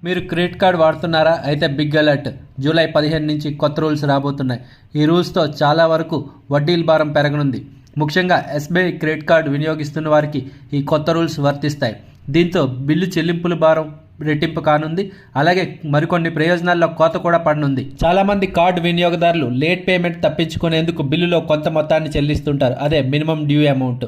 మీరు credit card వాడుతున్నారా? అయితే బిగ్ అలర్ట్! జూలై 15 నుంచి కొత్త రూల్స్ రాబోతున్నాయి. ఈ రూల్స్తో చాలా వరకు వడ్డీల భారం పెరగనుంది. ముఖ్యంగా ఎస్బీఐ క్రెడిట్ కార్డు వినియోగిస్తున్న వారికి ఈ కొత్త రూల్స్ వర్తిస్తాయి. దీంతో బిల్లు చెల్లింపుల భారం రెట్టింపు కానుంది. అలాగే మరికొన్ని ప్రయోజనాల్లో కోత కూడా పడనుంది. చాలామంది కార్డు వినియోగదారులు లేట్ పేమెంట్ తప్పించుకునేందుకు బిల్లులో కొంత మొత్తాన్ని చెల్లిస్తుంటారు. అదే మినిమం డ్యూ అమౌంట్.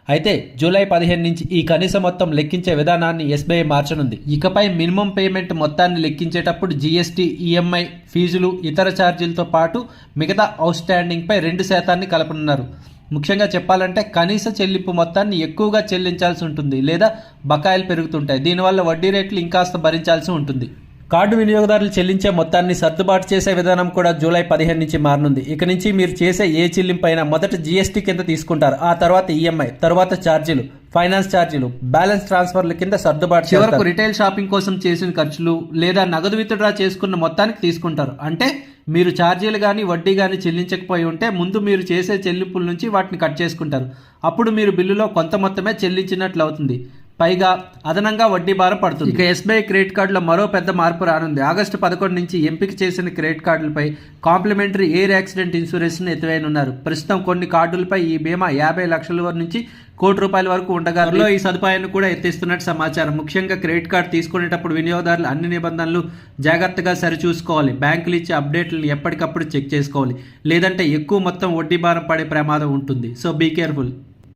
అయితే జూలై 15 నుంచి ఈ కనీస మొత్తం లెక్కించే విధానాన్ని ఎస్బీఐ మార్చనుంది. ఇకపై మినిమం పేమెంట్ మొత్తాన్ని లెక్కించేటప్పుడు జీఎస్టీ, ఈఎంఐ, ఫీజులు, ఇతర ఛార్జీలతో పాటు మిగతా అవుట్ స్టాండింగ్పై 2% కలపనున్నారు. ముఖ్యంగా చెప్పాలంటే కనీస చెల్లింపు మొత్తాన్ని ఎక్కువగా చెల్లించాల్సి ఉంటుంది లేదా బకాయిలు పెరుగుతుంటాయి. దీనివల్ల వడ్డీ రేట్లు ఇంకాస్త భరించాల్సి ఉంటుంది. కార్డు వినియోగదారులు చెల్లించే మొత్తాన్ని సర్దుబాటు చేసే విధానం కూడా జూలై 15 నుంచి మారనుంది. ఇక నుంచి మీరు చేసే ఏ చెల్లింపు అయినా మొదట జీఎస్టీ కింద తీసుకుంటారు. ఆ తర్వాత ఈఎంఐ, తర్వాత ఛార్జీలు, ఫైనాన్స్ ఛార్జీలు, బ్యాలెన్స్ ట్రాన్స్ఫర్ల కింద సర్దుబాటు చేస్తారు. చివరకు రిటైల్ షాపింగ్ కోసం చేసిన ఖర్చులు లేదా నగదు విత్డ్రా చేసుకున్న మొత్తానికి తీసుకుంటారు. అంటే మీరు ఛార్జీలు కానీ వడ్డీ కానీ చెల్లించకపోయి ఉంటే ముందు మీరు చేసే చెల్లింపుల నుంచి వాటిని కట్ చేసుకుంటారు. అప్పుడు మీరు బిల్లులో కొంత మొత్తమే చెల్లించినట్లు అవుతుంది. పైగా అదనంగా వడ్డీ భారం పడుతుంది. ఇక ఎస్బీఐ క్రెడిట్ కార్డులో మరో పెద్ద మార్పు రానుంది. ఆగస్టు 11 నుంచి ఎంపిక చేసిన క్రెడిట్ కార్డులపై కాంప్లిమెంటరీ ఎయిర్ యాక్సిడెంట్ ఇన్సూరెన్స్ను ఎత్తివేయనున్నారు. ప్రస్తుతం కొన్ని కార్డులపై ఈ బీమా 50 లక్షల నుంచి ₹1,00,00,000 వరకు ఉండగా ఈ సదుపాయాన్ని కూడా ఎత్తిస్తున్నట్టు సమాచారం. ముఖ్యంగా క్రెడిట్ కార్డు తీసుకునేటప్పుడు వినియోగదారులు అన్ని నిబంధనలు జాగ్రత్తగా సరిచూసుకోవాలి. బ్యాంకులు ఇచ్చే అప్డేట్లను ఎప్పటికప్పుడు చెక్ చేసుకోవాలి. లేదంటే ఎక్కువ మొత్తం వడ్డీ భారం పడే ప్రమాదం ఉంటుంది. So be careful.